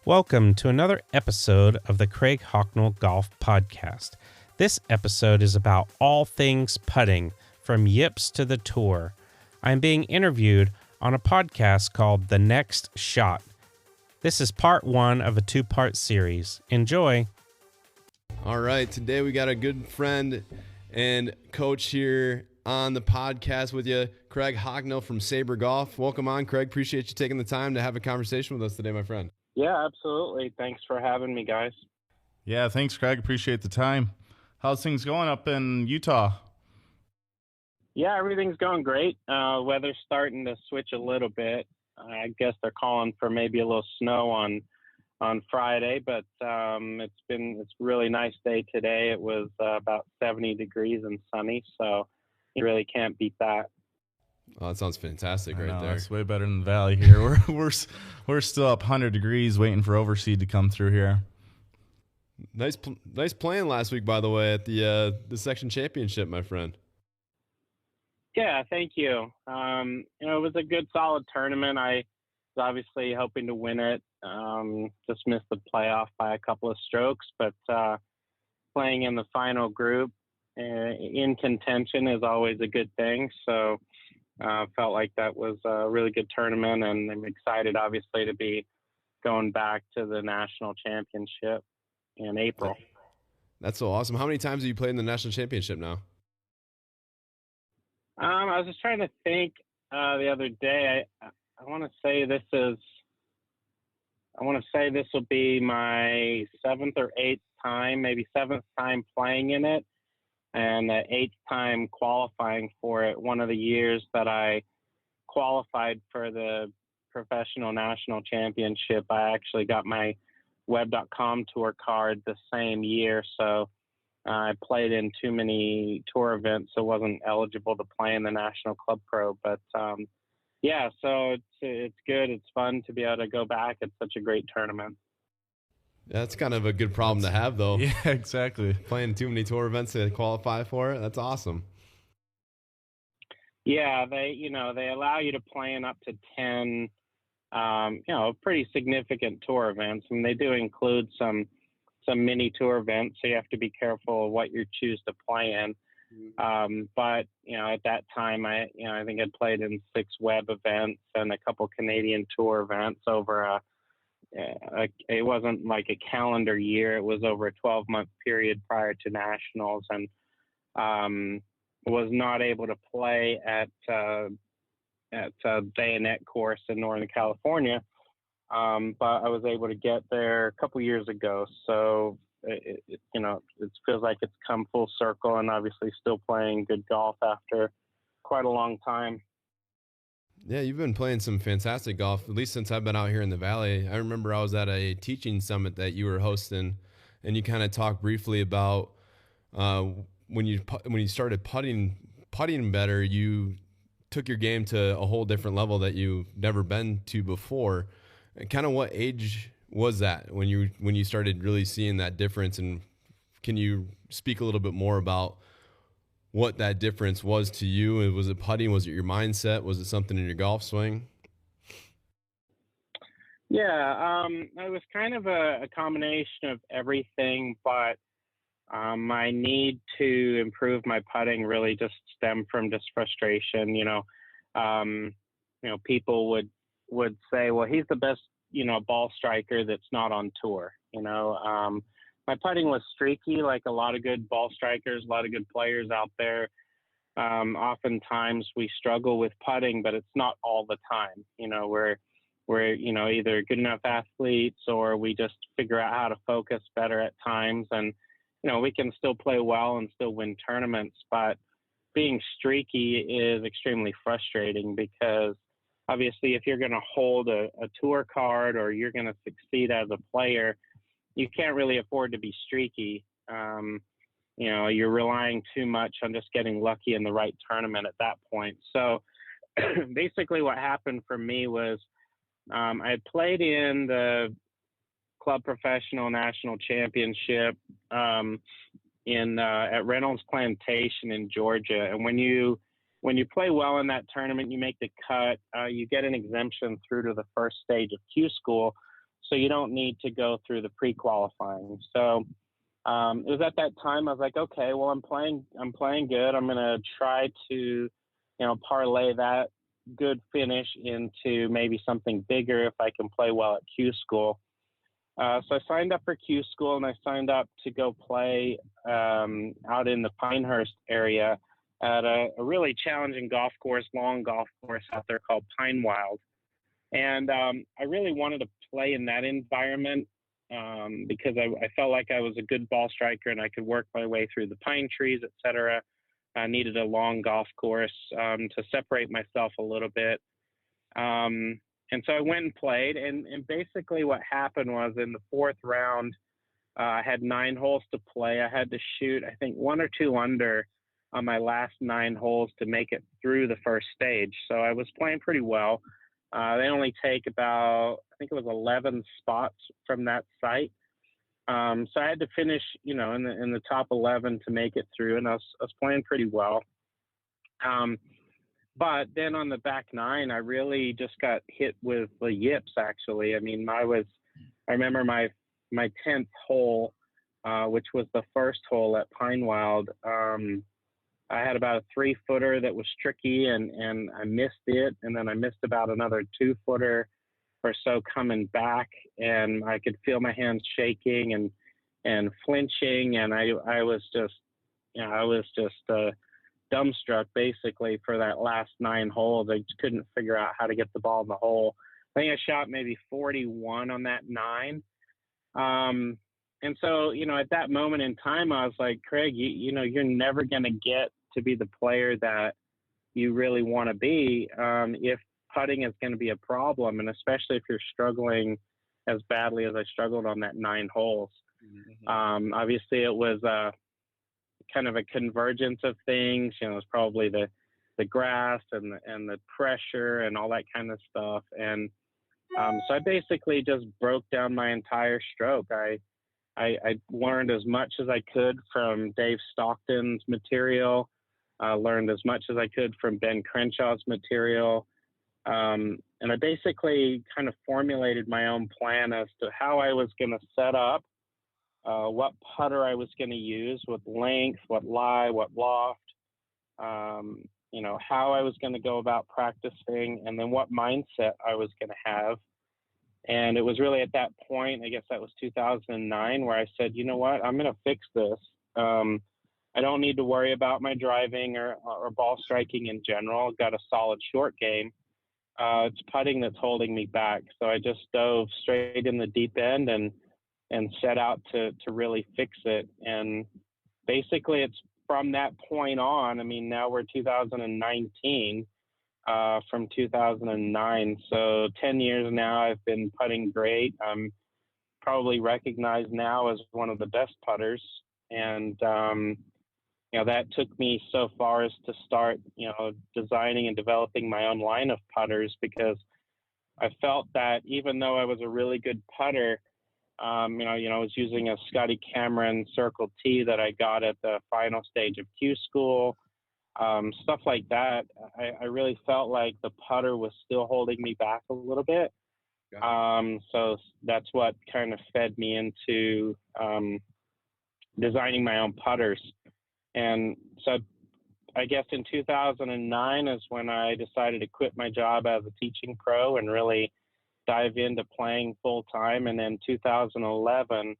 Welcome to another episode of the Craig Hocknull Golf Podcast. This episode is about all things putting, from Yips to the tour. I'm being interviewed on a podcast called The Next Shot. This is part one of a two-part series. Enjoy. All right, today we got a good friend and coach here on the podcast with you, Craig Hocknull from Sabre Golf. Welcome on, Craig. Appreciate you taking the time to have a conversation with us today, my friend. Yeah, absolutely. Thanks for having me, guys. Yeah, thanks, Craig. Appreciate the time. How's things going up in Utah? Yeah, everything's going great. Weather's starting to switch a little bit. I guess they're calling for maybe a little snow on Friday, but it's a really nice day today. It was about 70 degrees and sunny, so you really can't beat that. Oh, that sounds fantastic right there. It's way better than the Valley here. We're still up 100 degrees waiting for overseed to come through here. Nice playing last week, by the way, at the section championship, my friend. Yeah, thank you. It was a good, solid tournament. I was obviously hoping to win it. Just missed the playoff by a couple of strokes, but playing in the final group in contention is always a good thing. So felt like that was a really good tournament, and I'm excited, obviously, to be going back to the national championship in April. That's so awesome. How many times have you played in the national championship now? I was just trying to think the other day. I want to say this will be my seventh or eighth time, maybe seventh time playing in it, and the eighth time qualifying for it. One of the years that I qualified for the professional national championship, I actually got my web.com tour card the same year. So I played in too many tour events, so wasn't eligible to play in the National Club Pro. But yeah, so it's good. It's fun to be able to go back. It's such a great tournament. Yeah, that's kind of a good problem to have, though. Yeah, exactly. Playing too many tour events to qualify for it. That's awesome. Yeah, they allow you to play in up to 10, pretty significant tour events, and they do include some mini tour events, so you have to be careful of what you choose to play in. But at that time, I think I'd played in 6 web events and a couple Canadian tour events over it wasn't like a calendar year. It was over a 12-month period prior to nationals, and was not able to play at Bayonet course in Northern California. But I was able to get there a couple years ago. So it feels like it's come full circle, and obviously still playing good golf after quite a long time. Yeah, you've been playing some fantastic golf, at least since I've been out here in the Valley. I remember I was at a teaching summit that you were hosting, and you kind of talked briefly about when you started putting better, you took your game to a whole different level that you've never been to before. And kind of what age was that when you started really seeing that difference? And can you speak a little bit more about what that difference was to you? And was it putting? Was it your mindset? Was it something in your golf swing? Yeah, it was kind of a combination of everything, but my need to improve my putting really just stemmed from just frustration. People would say, well, he's the best, ball striker that's not on tour. My putting was streaky, like a lot of good ball strikers, a lot of good players out there. Oftentimes we struggle with putting, but it's not all the time. We're either good enough athletes, or we just figure out how to focus better at times. And, we can still play well and still win tournaments, but being streaky is extremely frustrating, because obviously if you're going to hold a tour card, or you're going to succeed as a player, you can't really afford to be streaky. You're relying too much on just getting lucky in the right tournament at that point. So basically what happened for me was I had played in the Club Professional National Championship at Reynolds Plantation in Georgia. And when you play well in that tournament, you make the cut, you get an exemption through to the first stage of Q School. so you don't need to go through the pre-qualifying. So it was at that time I was like, okay, well, I'm playing good. I'm going to try to, parlay that good finish into maybe something bigger if I can play well at Q School. So I signed up for Q School, and I signed up to go play out in the Pinehurst area at a really challenging golf course, long golf course out there called Pine Wild. And I really wanted to play in that environment because I felt like I was a good ball striker and I could work my way through the pine trees, et cetera. I needed a long golf course to separate myself a little bit. And so I went and played, and basically what happened was in the fourth round, I had 9 holes to play. I had to shoot, I think, 1 or 2 under on my last 9 holes to make it through the first stage. So I was playing pretty well. They only take about, I think it was 11 spots from that site. So I had to finish, in the top 11 to make it through, and I was playing pretty well. But then on the back 9, I really just got hit with the yips, actually. I mean, I remember my 10th hole, which was the first hole at Pine Wild. I had about a 3-footer that was tricky, and I missed it. And then I missed about another 2-footer or so coming back, and I could feel my hands shaking and flinching. And I was just dumbstruck basically for that last 9 holes. I just couldn't figure out how to get the ball in the hole. I think I shot maybe 41 on that 9. And so, at that moment in time, I was like, Craig, you're never going to get to be the player that you really want to be if putting is going to be a problem, and especially if you're struggling as badly as I struggled on that 9 holes. Mm-hmm. Obviously, it was kind of a convergence of things. It was probably the grass and the pressure and all that kind of stuff. And so I basically just broke down my entire stroke. I learned as much as I could from Dave Stockton's material, learned as much as I could from Ben Crenshaw's material. And I basically kind of formulated my own plan as to how I was going to set up, what putter I was going to use, what length, what lie, what loft, how I was going to go about practicing, and then what mindset I was going to have. And it was really at that point, I guess that was 2009, where I said, you know what, I'm going to fix this. I don't need to worry about my driving or ball striking in general. I've got a solid short game. It's putting that's holding me back. So I just dove straight in the deep end and set out to really fix it. And basically it's from that point on, I mean, now we're 2019, from 2009. So 10 years now, I've been putting great. I'm probably recognized now as one of the best putters. And, that took me so far as to start, designing and developing my own line of putters, because I felt that even though I was a really good putter, I was using a Scotty Cameron Circle T that I got at the final stage of Q School, stuff like that. I really felt like the putter was still holding me back a little bit. So that's what kind of fed me into designing my own putters. And so I guess in 2009 is when I decided to quit my job as a teaching pro and really dive into playing full time. And then 2011,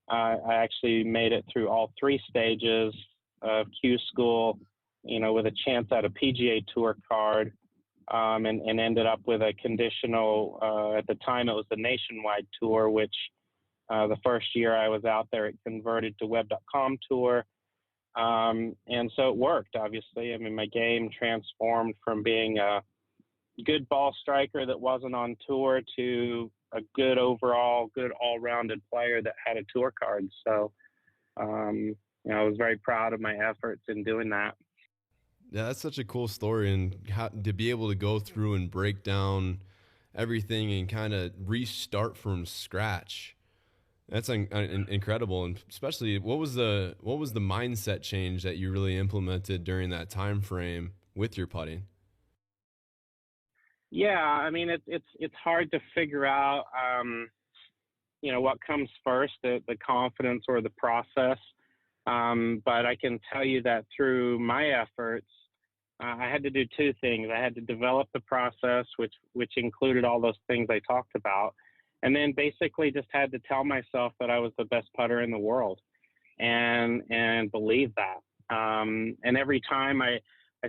I actually made it through all 3 stages of Q School, with a chance at a PGA Tour card, and ended up with a conditional, at the time it was the Nationwide Tour, which the first year I was out there, it converted to Web.com Tour. And so it worked, obviously. I mean, my game transformed from being a good ball striker that wasn't on tour to a good overall, good all-rounded player that had a tour card. So, I was very proud of my efforts in doing that. Yeah, that's such a cool story, and how to be able to go through and break down everything and kind of restart from scratch. That's incredible. And especially, what was the mindset change that you really implemented during that time frame with your putting? Yeah, I mean, it's hard to figure out. what comes first, the confidence or the process. But I can tell you that through my efforts, I had to do two things. I had to develop the process, which included all those things I talked about, and then basically just had to tell myself that I was the best putter in the world, and believe that. And every time I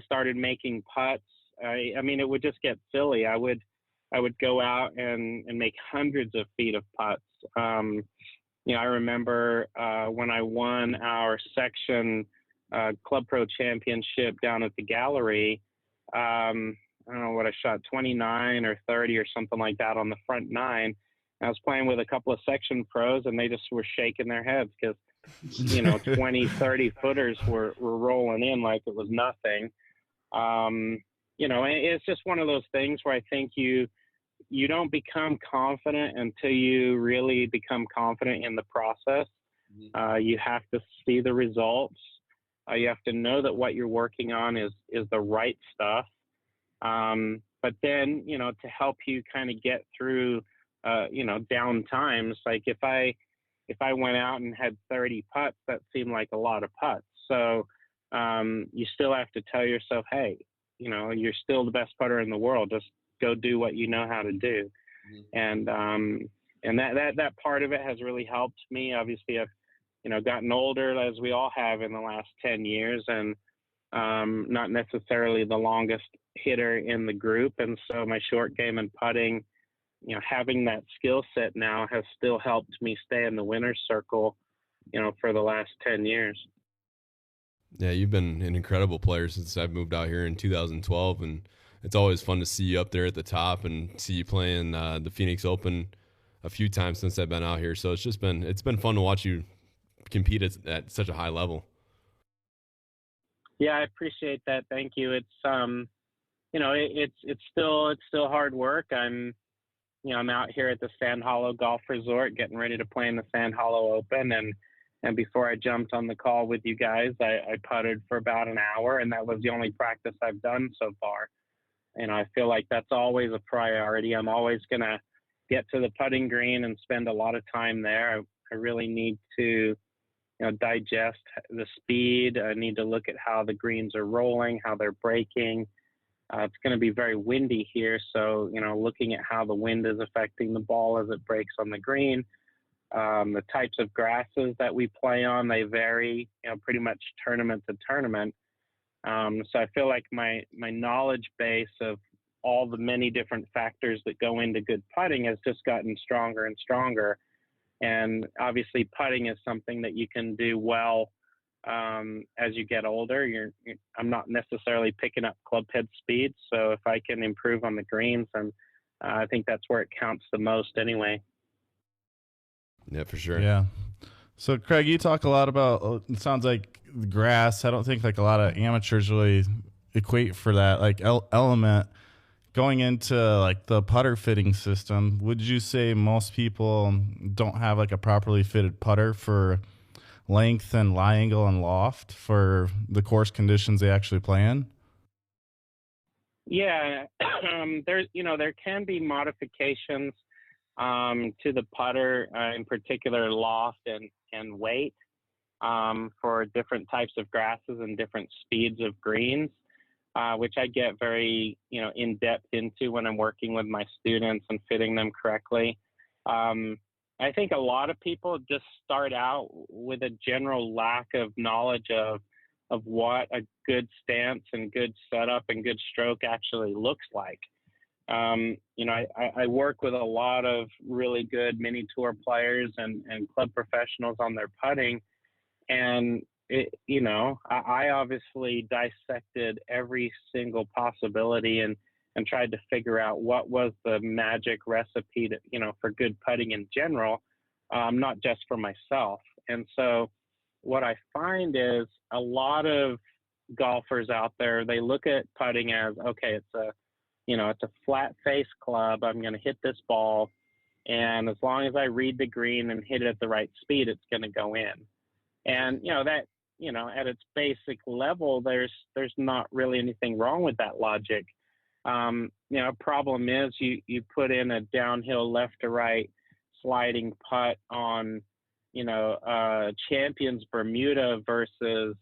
started making putts, I mean, it would just get silly. I would go out and make hundreds of feet of putts. I remember when I won our section Club Pro Championship down at the gallery. I don't know what I shot, 29 or 30 or something like that on the front nine. I was playing with a couple of section pros, and they just were shaking their heads because 20, 30 footers were rolling in like it was nothing. It's just one of those things where I think you don't become confident until you really become confident in the process. You have to see the results. You have to know that what you're working on is the right stuff. But then, to help you kind of get through, down times, like if I went out and had 30 putts, that seemed like a lot of putts. So you still have to tell yourself, hey, you're still the best putter in the world. Just go do what you know how to do. And that part of it has really helped me. Obviously, I've gotten older, as we all have in the last 10 years, and not necessarily the longest hitter in the group. And so my short game and putting, having that skill set now has still helped me stay in the winner's circle, for the last 10 years. Yeah, you've been an incredible player since I've moved out here in 2012, and it's always fun to see you up there at the top and see you playing the Phoenix Open a few times since I've been out here. So it's been fun to watch you compete at such a high level. Yeah, I appreciate that. Thank you. It's it's still hard work. I'm out here at the Sand Hollow Golf Resort getting ready to play in the Sand Hollow Open, and before I jumped on the call with you guys, I putted for about an hour, and that was the only practice I've done so far. I feel like that's always a priority. I'm always going to get to the putting green and spend a lot of time there. I really need to digest the speed. I need to look at how the greens are rolling, how they're breaking. It's going to be very windy here, so looking at how the wind is affecting the ball as it breaks on the green. The types of grasses that we play on, they vary, pretty much tournament to tournament. So I feel like my knowledge base of all the many different factors that go into good putting has just gotten stronger and stronger. And obviously putting is something that you can do well as you get older. I'm not necessarily picking up club head speed, so if I can improve on the greens, and I think that's where it counts the most anyway. Yeah, for sure. Yeah. So, Craig, you talk a lot about, it sounds like grass. I don't think like a lot of amateurs really equate for that. Like element going into like the putter fitting system, would you say most people don't have like a properly fitted putter for length and lie angle and loft for the course conditions they actually play in? Yeah, there can be modifications to the putter, in particular loft and weight, for different types of grasses and different speeds of greens, which I get very, in depth into when I'm working with my students and fitting them correctly. I think a lot of people just start out with a general lack of knowledge of what a good stance and good setup and good stroke actually looks like. I work with a lot of really good mini tour players and club professionals on their putting. And, I obviously dissected every single possibility and tried to figure out what was the magic recipe to, for good putting in general, not just for myself. And so what I find is a lot of golfers out there, they look at putting as, okay, it's a flat face club. I'm going to hit this ball, and as long as I read the green and hit it at the right speed, it's going to go in. And at its basic level, there's not really anything wrong with that logic. Problem is you put in a downhill left to right sliding putt on, Champions Bermuda versus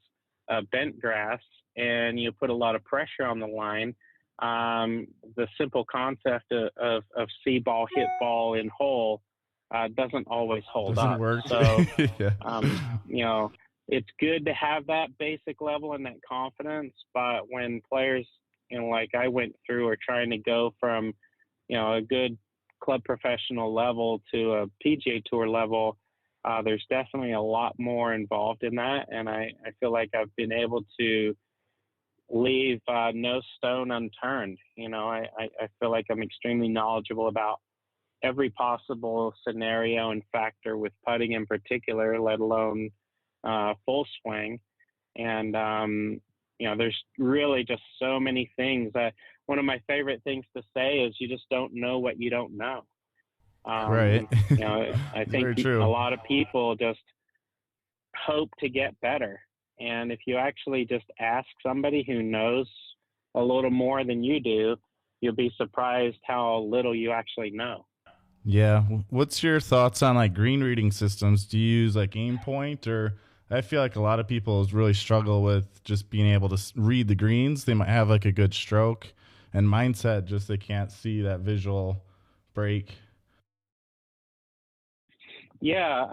bent grass, and you put a lot of pressure on the line, the simple concept of see ball, hit ball in hole doesn't always hold Doesn't up. work. So, Yeah. it's good to have that basic level and that confidence, but when players, like I went through, are trying to go from, a good club professional level to a PGA Tour level, there's definitely a lot more involved in that. And I feel like I've been able to leave no stone unturned. I feel like I'm extremely knowledgeable about every possible scenario and factor with putting in particular, let alone full swing. And, there's really just so many things. One of my favorite things to say is you just don't know what you don't know. Right. I think Very true. a lot of people just hope to get better. And if you actually just ask somebody who knows a little more than you do, you'll be surprised how little you actually know. Yeah. What's your thoughts on like green reading systems? Do you use like aim point, or I feel like a lot of people really struggle with just being able to read the greens. They might have like a good stroke and mindset, just they can't see that visual break. Yeah,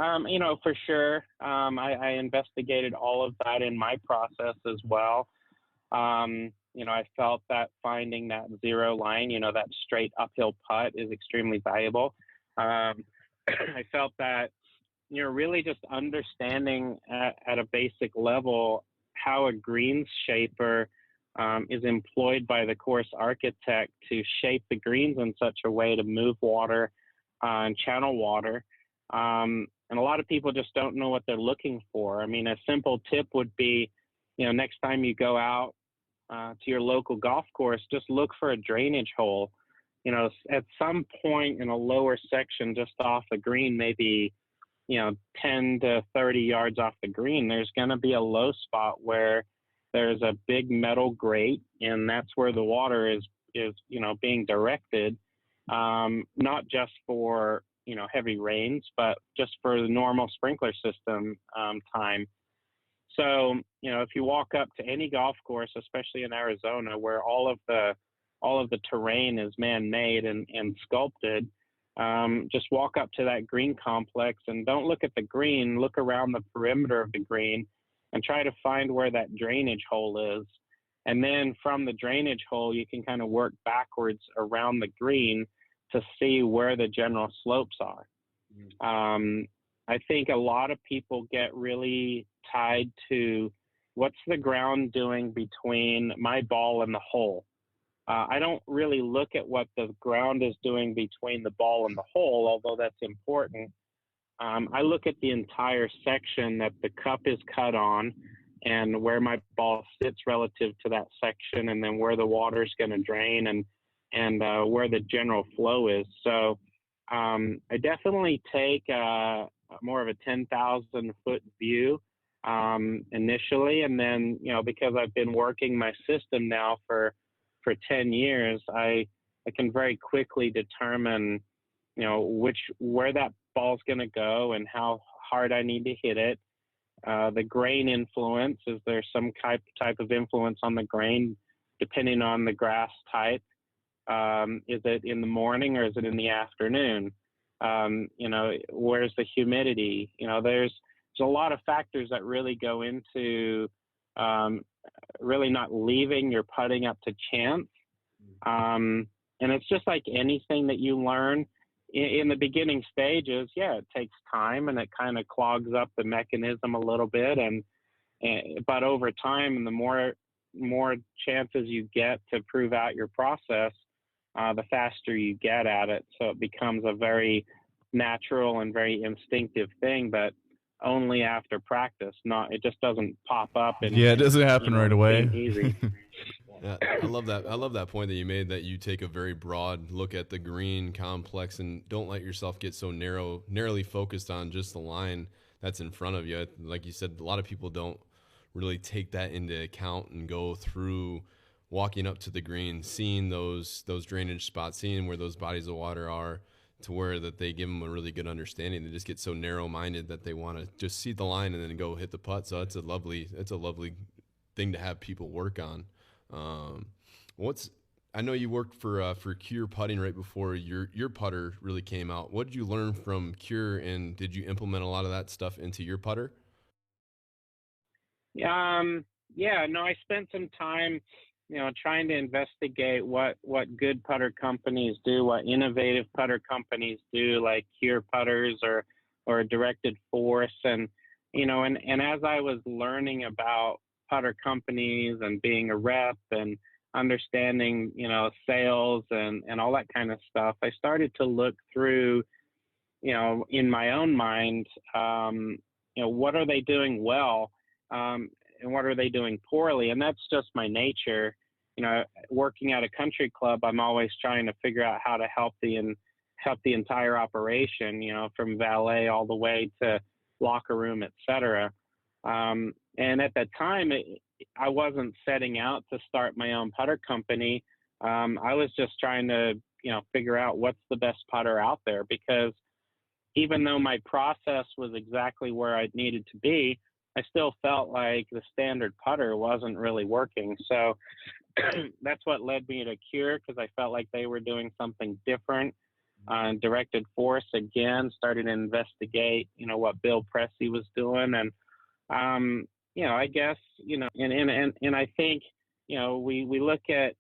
for sure. I investigated all of that in my process as well. I felt that finding that zero line, that straight uphill putt is extremely valuable. I felt that, really just understanding at a basic level how a greens shaper is employed by the course architect to shape the greens in such a way to move water and channel water. And a lot of people just don't know what they're looking for. I mean, a simple tip would be, next time you go out to your local golf course, just look for a drainage hole. At some point in a lower section just off the green, maybe 10 to 30 yards off the green, there's going to be a low spot where there's a big metal grate, and that's where the water is being directed, not just for heavy rains, but just for the normal sprinkler system time. So if you walk up to any golf course, especially in Arizona, where all of the terrain is man-made and sculpted, just walk up to that green complex and don't look at the green, look around the perimeter of the green and try to find where that drainage hole is. And then from the drainage hole, you can kind of work backwards around the green to see where the general slopes are. I think a lot of people get really tied to what's the ground doing between my ball and the hole. I don't really look at what the ground is doing between the ball and the hole, although that's important. I look at the entire section that the cup is cut on and where my ball sits relative to that section, and then where the water is going to drain and where the general flow is. So I definitely take more of a 10,000 foot view initially. And then, because I've been working my system now for 10 years, I can very quickly determine, where that ball's going to go and how hard I need to hit it. The grain influence, is there some type of influence on the grain depending on the grass type? Is it in the morning or is it in the afternoon? Where's the humidity? There's a lot of factors that really go into really not leaving your putting up to chance. And it's just like anything that you learn in the beginning stages. Yeah, it takes time and it kind of clogs up the mechanism a little bit. But over time, and the more chances you get to prove out your process, the faster you get at it. So it becomes a very natural and very instinctive thing, but only after practice. It just doesn't pop up. And it doesn't happen right away. Easy. Yeah, I love that. I love that point that you made, that you take a very broad look at the green complex and don't let yourself get so narrowly focused on just the line that's in front of you. Like you said, a lot of people don't really take that into account and go through walking up to the green, seeing those drainage spots, seeing where those bodies of water are, to where that they give them a really good understanding. They just get so narrow-minded that they want to just see the line and then go hit the putt. So it's a lovely thing to have people work on. I know you worked for Cure Putting right before your putter really came out. What did you learn from Cure, and did you implement a lot of that stuff into your putter? I spent some time, trying to investigate what good putter companies do, what innovative putter companies do, like Cure putters or directed force. And as I was learning about putter companies and being a rep and understanding, sales and all that kind of stuff, I started to look through, in my own mind, what are they doing well? And what are they doing poorly? And that's just my nature. Working at a country club, I'm always trying to figure out how to help the entire operation, from valet all the way to locker room, et cetera. And at that time, I wasn't setting out to start my own putter company. I was just trying to, figure out what's the best putter out there, because even though my process was exactly where I needed to be, I still felt like the standard putter wasn't really working. So that's what led me to Cure, because I felt like they were doing something different. Directed force, again, started to investigate, what Bill Pressey was doing. And, I guess, and I think, we look at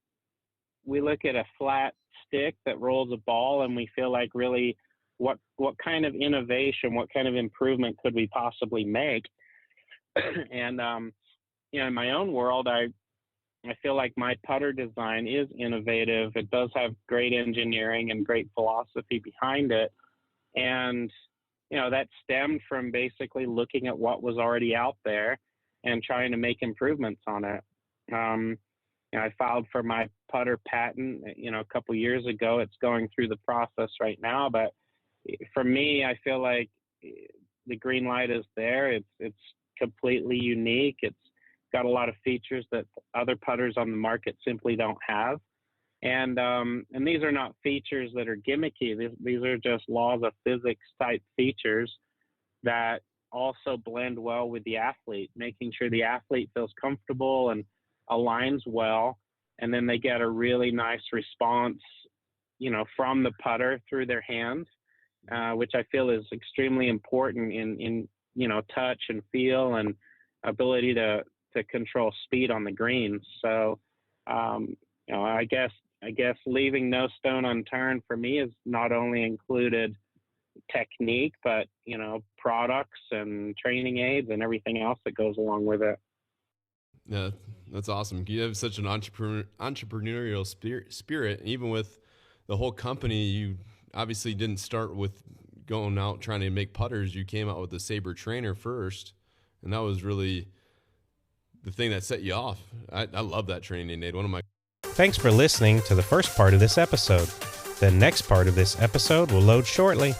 a flat stick that rolls a ball, and we feel like really what kind of innovation, what kind of improvement could we possibly make? And, in my own world, I feel like my putter design is innovative. It does have great engineering and great philosophy behind it. And, that stemmed from basically looking at what was already out there and trying to make improvements on it. I filed for my putter patent, a couple years ago. It's going through the process right now. But for me, I feel like the green light is there. It's completely unique. It's got a lot of features that other putters on the market simply don't have. And these are not features that are gimmicky. These are just laws of physics type features that also blend well with the athlete, making sure the athlete feels comfortable and aligns well. And then they get a really nice response, from the putter through their hands, which I feel is extremely important in touch and feel and ability to control speed on the greens. So, I guess leaving no stone unturned for me has not only included technique, but, products and training aids and everything else that goes along with it. Yeah, that's awesome. You have such an entrepreneurial spirit. Even with the whole company, you obviously didn't start with going out trying to make putters. You came out with the Sabre trainer first, and that was really the thing that set you off. I love that training aid. Thanks for listening to the first part of this episode. The next part of this episode will load shortly.